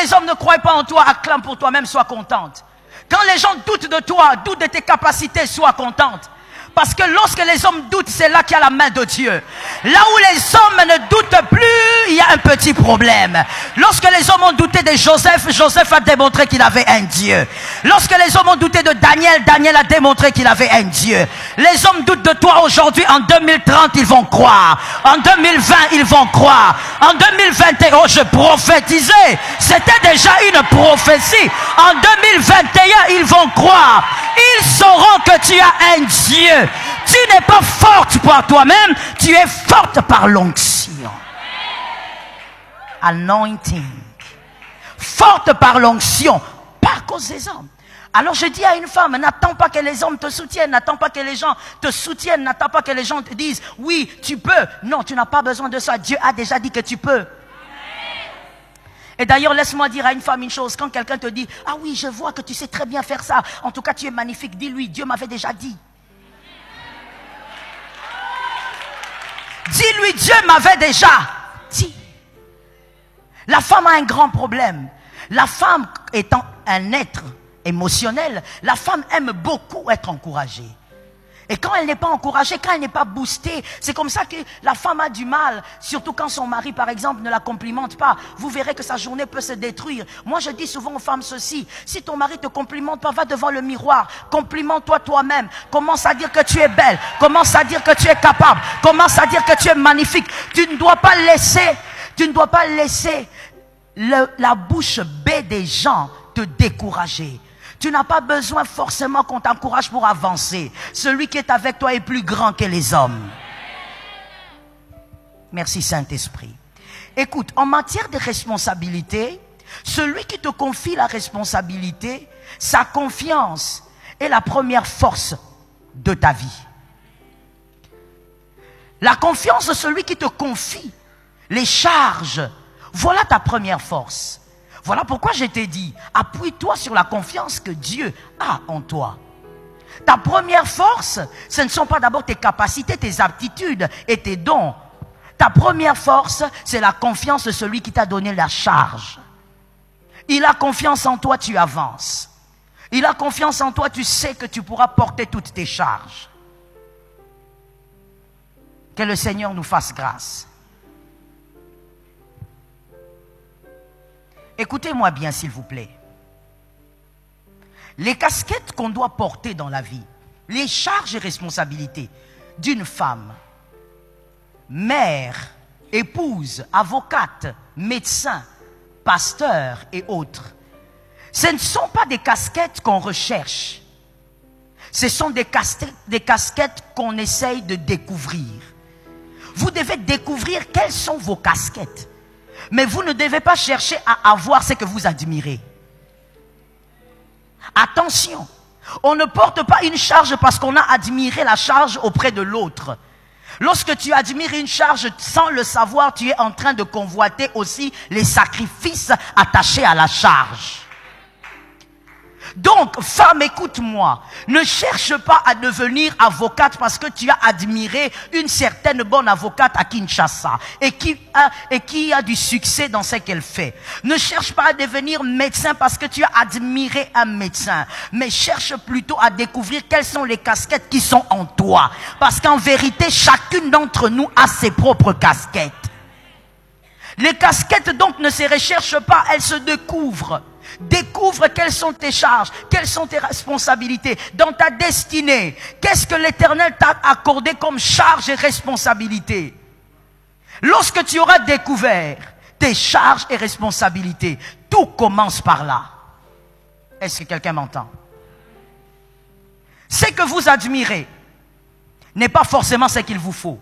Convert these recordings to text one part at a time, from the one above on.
les hommes ne croient pas en toi, acclame pour toi-même, sois contente. Quand les gens doutent de toi, doutent de tes capacités, sois contente. Parce que lorsque les hommes doutent, c'est là qu'il y a la main de Dieu. Là où les hommes ne doutent plus, il y a un petit problème. Lorsque les hommes ont douté de Joseph, Joseph a démontré qu'il avait un Dieu. Lorsque les hommes ont douté de Daniel, Daniel a démontré qu'il avait un Dieu. Les hommes doutent de toi aujourd'hui, en 2030, ils vont croire. En 2020, ils vont croire. En 2021, oh, je prophétisais. C'était déjà une prophétie. En 2021, ils vont croire. Ils sauront que tu as un Dieu. Tu n'es pas forte par toi-même, tu es forte par l'onction. Anointing. Forte par l'onction, pas à cause des hommes. Alors je dis à une femme, n'attends pas que les hommes te soutiennent, n'attends pas que les gens te soutiennent, n'attends pas que les gens te disent, oui, tu peux. Non, tu n'as pas besoin de ça, Dieu a déjà dit que tu peux. Et d'ailleurs, laisse-moi dire à une femme une chose, quand quelqu'un te dit, ah oui, je vois que tu sais très bien faire ça, en tout cas tu es magnifique, dis-lui, Dieu m'avait déjà dit. Dis-lui, Dieu m'avait déjà dit. La femme a un grand problème. La femme étant un être émotionnel, la femme aime beaucoup être encouragée. Et quand elle n'est pas encouragée, quand elle n'est pas boostée, c'est comme ça que la femme a du mal, surtout quand son mari, par exemple, ne la complimente pas. Vous verrez que sa journée peut se détruire. Moi, je dis souvent aux femmes ceci, si ton mari te complimente pas, va devant le miroir, complimente-toi toi-même, commence à dire que tu es belle, commence à dire que tu es capable, commence à dire que tu es magnifique. Tu ne dois pas laisser la bouche bée des gens te décourager. Tu n'as pas besoin forcément qu'on t'encourage pour avancer. Celui qui est avec toi est plus grand que les hommes. Merci Saint-Esprit. Écoute, en matière de responsabilité, celui qui te confie la responsabilité, sa confiance est la première force de ta vie. La confiance de celui qui te confie les charges, voilà ta première force. Voilà pourquoi je t'ai dit, appuie-toi sur la confiance que Dieu a en toi. Ta première force, ce ne sont pas d'abord tes capacités, tes aptitudes et tes dons. Ta première force, c'est la confiance de celui qui t'a donné la charge. Il a confiance en toi, tu avances. Il a confiance en toi, tu sais que tu pourras porter toutes tes charges. Que le Seigneur nous fasse grâce. Écoutez-moi bien, s'il vous plaît. Les casquettes qu'on doit porter dans la vie, les charges et responsabilités d'une femme, mère, épouse, avocate, médecin, pasteur et autres, ce ne sont pas des casquettes qu'on recherche. Ce sont des casquettes qu'on essaye de découvrir. Vous devez découvrir quelles sont vos casquettes. Mais vous ne devez pas chercher à avoir ce que vous admirez. Attention, on ne porte pas une charge parce qu'on a admiré la charge auprès de l'autre. Lorsque tu admires une charge sans le savoir, tu es en train de convoiter aussi les sacrifices attachés à la charge. Donc, femme, écoute-moi, ne cherche pas à devenir avocate parce que tu as admiré une certaine bonne avocate à Kinshasa et qui a du succès dans ce qu'elle fait. Ne cherche pas à devenir médecin parce que tu as admiré un médecin, mais cherche plutôt à découvrir quelles sont les casquettes qui sont en toi. Parce qu'en vérité, chacune d'entre nous a ses propres casquettes. Les casquettes donc ne se recherchent pas, elles se découvrent. Découvre quelles sont tes charges, quelles sont tes responsabilités dans ta destinée. Qu'est-ce que l'Éternel t'a accordé comme charge et responsabilité? Lorsque tu auras découvert tes charges et responsabilités, tout commence par là. Est-ce que quelqu'un m'entend? Ce que vous admirez n'est pas forcément ce qu'il vous faut.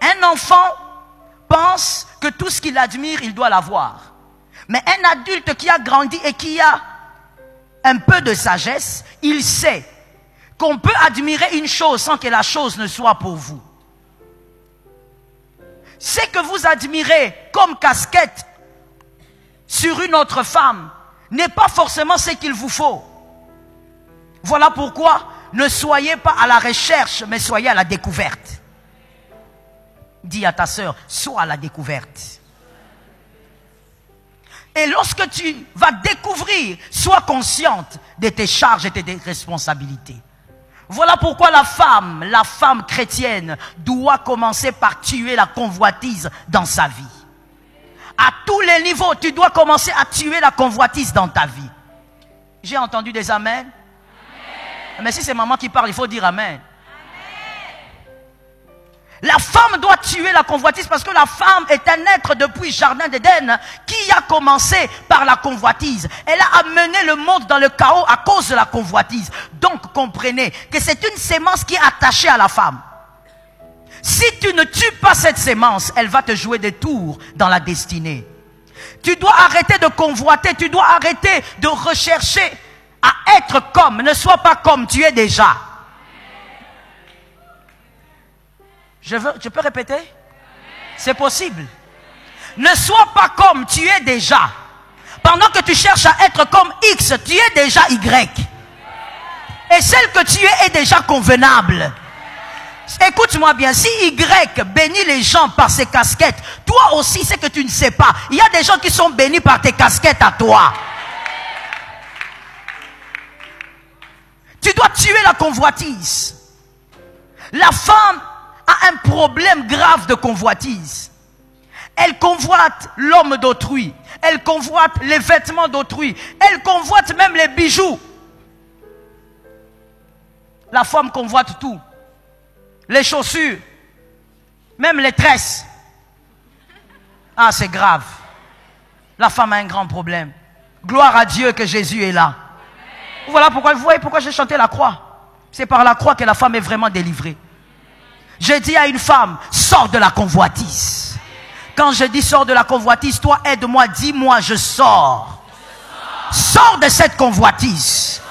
Un enfant pense que tout ce qu'il admire, il doit l'avoir. Mais un adulte qui a grandi et qui a un peu de sagesse, il sait qu'on peut admirer une chose sans que la chose ne soit pour vous. Ce que vous admirez comme casquette sur une autre femme n'est pas forcément ce qu'il vous faut. Voilà pourquoi ne soyez pas à la recherche, mais soyez à la découverte. Dis à ta sœur, sois à la découverte. Et lorsque tu vas découvrir, sois consciente de tes charges et tes responsabilités. Voilà pourquoi la femme chrétienne doit commencer par tuer la convoitise dans sa vie. À tous les niveaux, tu dois commencer à tuer la convoitise dans ta vie. J'ai entendu des amen. Amen. Mais si c'est maman qui parle, il faut dire amen. Amen. La femme doit tuer la convoitise parce que la femme est un être depuis le jardin d'Éden qui a commencé par la convoitise. Elle a amené le monde dans le chaos à cause de la convoitise. Donc comprenez que c'est une sémence qui est attachée à la femme. Si tu ne tues pas cette sémence, elle va te jouer des tours dans la destinée. Tu dois arrêter de convoiter, tu dois arrêter de rechercher à être comme. Ne sois pas comme tu es déjà. Je peux répéter? C'est possible. Ne sois pas comme tu es déjà. Pendant que tu cherches à être comme X, tu es déjà Y. Et celle que tu es déjà convenable. Écoute-moi bien, si Y bénit les gens par ses casquettes, toi aussi c'est que tu ne sais pas. Il y a des gens qui sont bénis par tes casquettes à toi. Tu dois tuer la convoitise. La femme a un problème grave de convoitise. Elle convoite l'homme d'autrui. Elle convoite les vêtements d'autrui. Elle convoite même les bijoux. La femme convoite tout. Les chaussures. Même les tresses. Ah, c'est grave. La femme a un grand problème. Gloire à Dieu que Jésus est là. Voilà pourquoi, vous voyez pourquoi j'ai chanté la croix. C'est par la croix que la femme est vraiment délivrée. J'ai dit à une femme, sors de la convoitise. Quand je dis sors de la convoitise, toi aide-moi, dis-moi je sors. Sors de cette convoitise.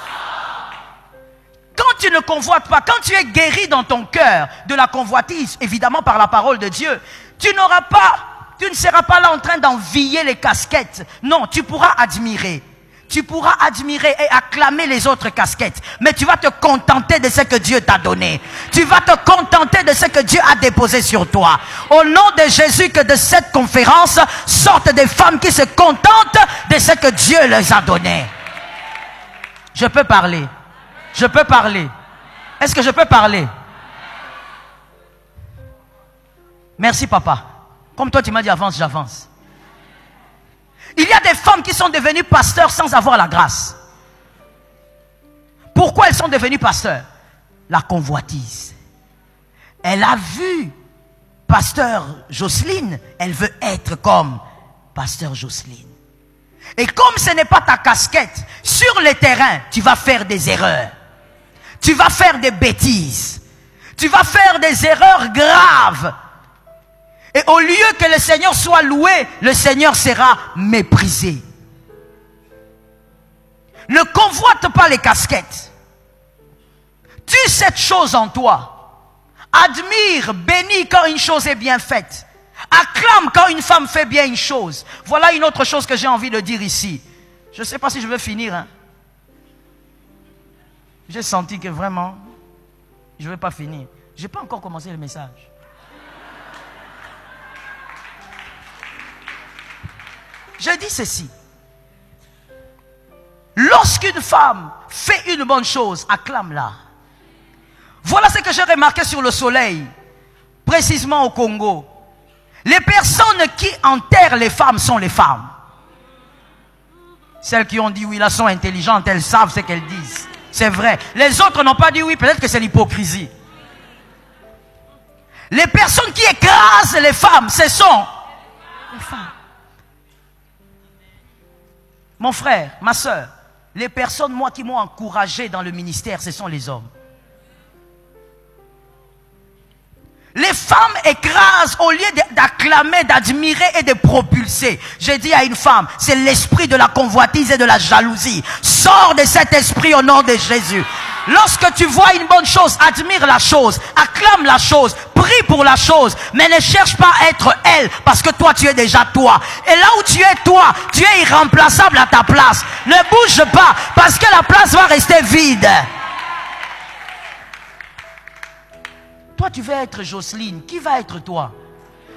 Quand tu ne convoites pas, quand tu es guéri dans ton cœur de la convoitise, évidemment par la parole de Dieu, tu ne seras pas là en train d'envier les casquettes. Non, tu pourras admirer. Tu pourras admirer et acclamer les autres casquettes. Mais tu vas te contenter de ce que Dieu t'a donné. Tu vas te contenter de ce que Dieu a déposé sur toi. Au nom de Jésus, que de cette conférence sortent des femmes qui se contentent de ce que Dieu leur a donné. Je peux parler. Je peux parler. Est-ce que je peux parler? Merci papa. Comme toi tu m'as dit avance, j'avance. Il y a des femmes qui sont devenues pasteurs sans avoir la grâce. Pourquoi elles sont devenues pasteurs? La convoitise. Elle a vu pasteur Jocelyne, elle veut être comme pasteur Jocelyne. Et comme ce n'est pas ta casquette, sur le terrain, tu vas faire des erreurs. Tu vas faire des bêtises. Tu vas faire des erreurs graves. Et au lieu que le Seigneur soit loué, le Seigneur sera méprisé. Ne convoite pas les casquettes. Tue cette chose en toi. Admire, bénis quand une chose est bien faite. Acclame quand une femme fait bien une chose. Voilà une autre chose que j'ai envie de dire ici. Je ne sais pas si je veux finir. Hein. J'ai senti que vraiment, je ne vais pas finir. Je n'ai pas encore commencé le message. Je dis ceci. Lorsqu'une femme fait une bonne chose, acclame-la. Voilà ce que j'ai remarqué sur le soleil, précisément au Congo. Les personnes qui enterrent les femmes sont les femmes. Celles qui ont dit oui, là sont intelligentes, elles savent ce qu'elles disent. C'est vrai. Les autres n'ont pas dit oui, peut-être que c'est l'hypocrisie. Les personnes qui écrasent les femmes, ce sont les femmes. Mon frère, ma soeur, les personnes, moi, qui m'ont encouragé dans le ministère, ce sont les hommes. Les femmes écrasent au lieu d'acclamer, d'admirer et de propulser. J'ai dit à une femme, c'est l'esprit de la convoitise et de la jalousie. Sors de cet esprit au nom de Jésus. Lorsque tu vois une bonne chose, admire la chose, acclame la chose, prie pour la chose, mais ne cherche pas à être elle, parce que toi tu es déjà toi. Et là où tu es toi, tu es irremplaçable à ta place. Ne bouge pas, parce que la place va rester vide. Toi tu veux être Jocelyne, qui va être toi?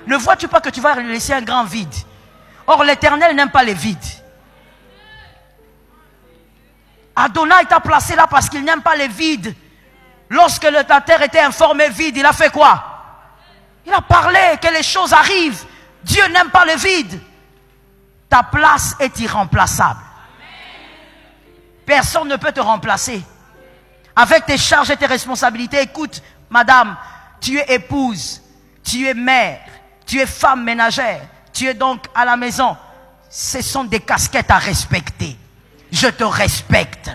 Ne vois-tu pas que tu vas laisser un grand vide? Or, l'Éternel n'aime pas les vides. Adonai t'a placé là parce qu'il n'aime pas les vides. Lorsque la terre était informée vide, il a fait quoi? Il a parlé que les choses arrivent. Dieu n'aime pas les vides. Ta place est irremplaçable. Personne ne peut te remplacer. Avec tes charges et tes responsabilités, écoute, madame, tu es épouse, tu es mère, tu es femme ménagère, tu es donc à la maison. Ce sont des casquettes à respecter. Je te respecte.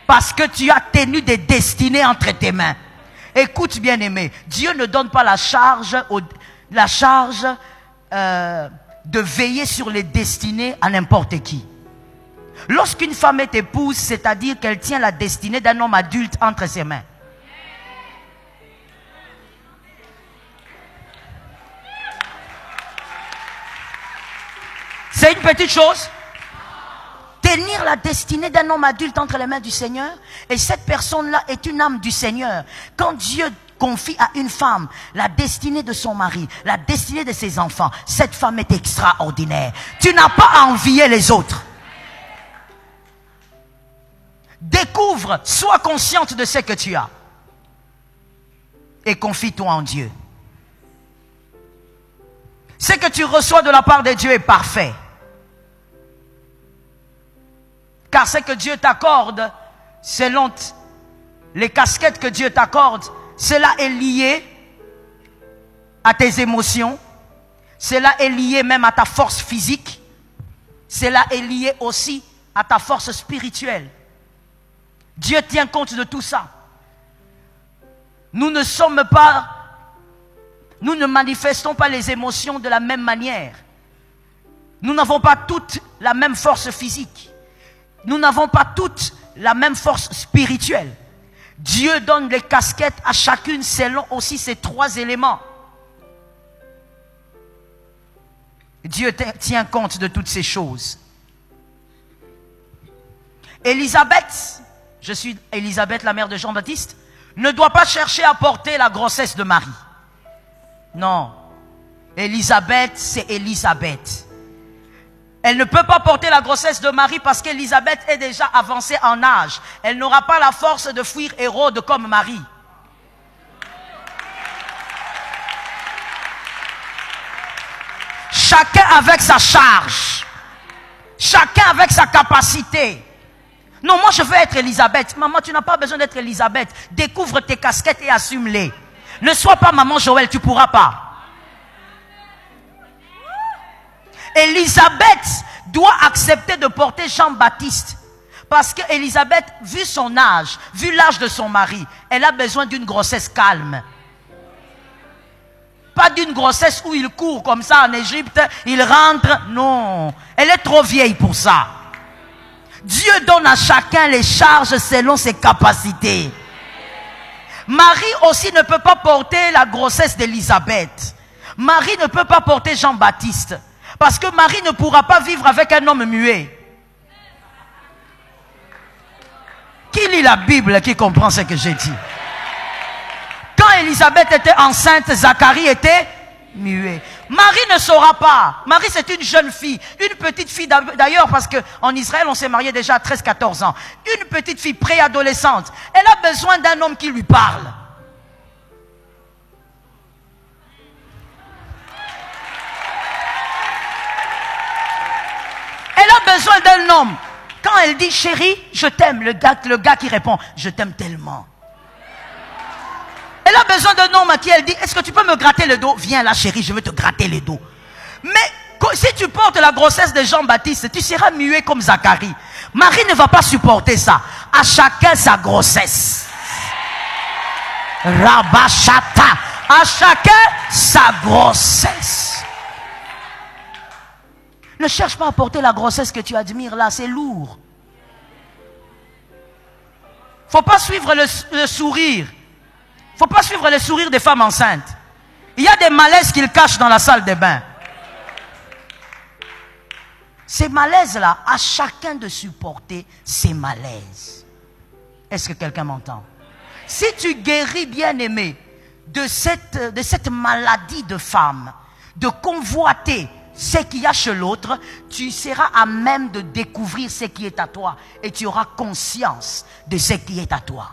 Parce que tu as tenu des destinées entre tes mains. Écoute, bien-aimé, Dieu ne donne pas la charge de veiller sur les destinées à n'importe qui. Lorsqu'une femme est épouse, c'est-à-dire qu'elle tient la destinée d'un homme adulte entre ses mains. C'est une petite chose. Tenir la destinée d'un homme adulte entre les mains du Seigneur. Et cette personne-là est une âme du Seigneur. Quand Dieu confie à une femme la destinée de son mari, la destinée de ses enfants, cette femme est extraordinaire. Tu n'as pas à envier les autres. Découvre, sois consciente de ce que tu as. Et confie-toi en Dieu. Ce que tu reçois de la part de Dieu est parfait. Car ce que Dieu t'accorde, selon les casquettes que Dieu t'accorde, cela est lié à tes émotions. Cela est lié même à ta force physique. Cela est lié aussi à ta force spirituelle. Dieu tient compte de tout ça. Nous ne manifestons pas les émotions de la même manière. Nous n'avons pas toutes la même force physique. Nous n'avons pas toutes la même force spirituelle. Dieu donne les casquettes à chacune selon aussi ces trois éléments. Dieu tient compte de toutes ces choses. Élisabeth, je suis Élisabeth, la mère de Jean-Baptiste, ne doit pas chercher à porter la grossesse de Marie. Non. Élisabeth, c'est Élisabeth. Elle ne peut pas porter la grossesse de Marie parce qu'Élisabeth est déjà avancée en âge. Elle n'aura pas la force de fuir Hérode comme Marie. Chacun avec sa charge. Chacun avec sa capacité. Non, moi je veux être Élisabeth. Maman, tu n'as pas besoin d'être Élisabeth. Découvre tes casquettes et assume-les. Ne sois pas maman Joël, tu ne pourras pas. Élisabeth doit accepter de porter Jean-Baptiste. Parce qu'Élisabeth, vu son âge, vu l'âge de son mari, elle a besoin d'une grossesse calme. Pas d'une grossesse où il court comme ça en Égypte, il rentre. Non, elle est trop vieille pour ça. Dieu donne à chacun les charges selon ses capacités. Marie aussi ne peut pas porter la grossesse d'Élisabeth. Marie ne peut pas porter Jean-Baptiste. Parce que Marie ne pourra pas vivre avec un homme muet. Qui lit la Bible qui comprend ce que j'ai dit? Quand Élisabeth était enceinte, Zacharie était muet. Marie ne saura pas. Marie, c'est une jeune fille. Une petite fille d'ailleurs, parce qu'en Israël, on s'est marié déjà à 13-14 ans. Une petite fille préadolescente. Elle a besoin d'un homme qui lui parle. Elle a besoin d'un homme. Quand elle dit chérie, je t'aime, le gars qui répond, je t'aime tellement. Elle a besoin d'un homme à qui elle dit, est-ce que tu peux me gratter le dos? Viens là chérie, je veux te gratter le dos. Mais si tu portes la grossesse de Jean-Baptiste, tu seras muet comme Zacharie. Marie ne va pas supporter ça. À chacun sa grossesse. Rabashata. À chacun sa grossesse. Ne cherche pas à porter la grossesse que tu admires là, c'est lourd. Faut pas suivre le sourire. Faut pas suivre le sourire des femmes enceintes. Il y a des malaises qu'ils cachent dans la salle de bain. Ces malaises-là, à chacun de supporter ces malaises. Est-ce que quelqu'un m'entend? Si tu guéris, bien-aimé, de cette maladie de femme, de convoiter ce qu'il y a chez l'autre, tu seras à même de découvrir ce qui est à toi et tu auras conscience de ce qui est à toi.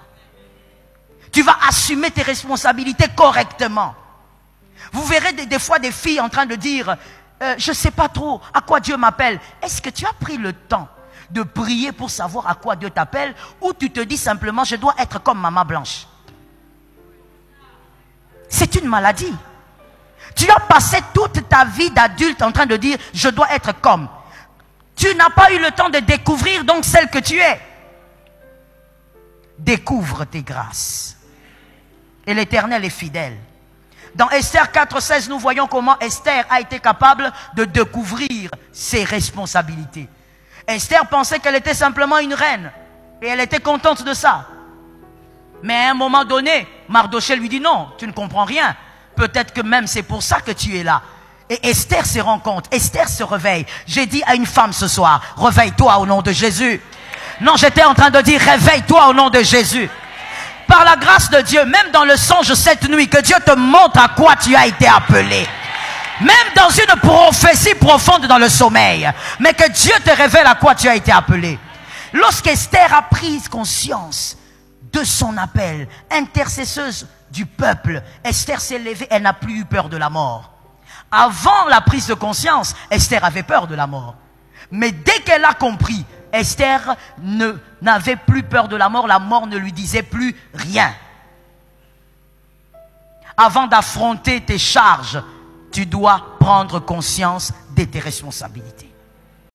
Tu vas assumer tes responsabilités correctement. Vous verrez des fois des filles en train de dire je ne sais pas trop à quoi Dieu m'appelle. Est-ce que tu as pris le temps de prier pour savoir à quoi Dieu t'appelle, ou tu te dis simplement je dois être comme Maman Blanche? C'est une maladie. Tu as passé toute ta vie d'adulte en train de dire je dois être comme. Tu n'as pas eu le temps de découvrir donc celle que tu es. Découvre tes grâces. Et l'Éternel est fidèle. Dans Esther 4,16, nous voyons comment Esther a été capable de découvrir ses responsabilités. Esther pensait qu'elle était simplement une reine. Et elle était contente de ça. Mais à un moment donné, Mardochée lui dit non, tu ne comprends rien. Peut-être que même c'est pour ça que tu es là. Et Esther se rend compte, Esther se réveille. J'ai dit à une femme ce soir, réveille-toi au nom de Jésus. Non, j'étais en train de dire, réveille-toi au nom de Jésus. Par la grâce de Dieu, même dans le songe cette nuit, que Dieu te montre à quoi tu as été appelé. Même dans une prophétie profonde dans le sommeil. Mais que Dieu te révèle à quoi tu as été appelé. Lorsqu'Esther a pris conscience de son appel, intercesseuse du peuple, Esther s'est levée, elle n'a plus eu peur de la mort. Avant la prise de conscience, Esther avait peur de la mort. Mais dès qu'elle a compris, Esther n'avait plus peur de la mort ne lui disait plus rien. Avant d'affronter tes charges, tu dois prendre conscience de tes responsabilités.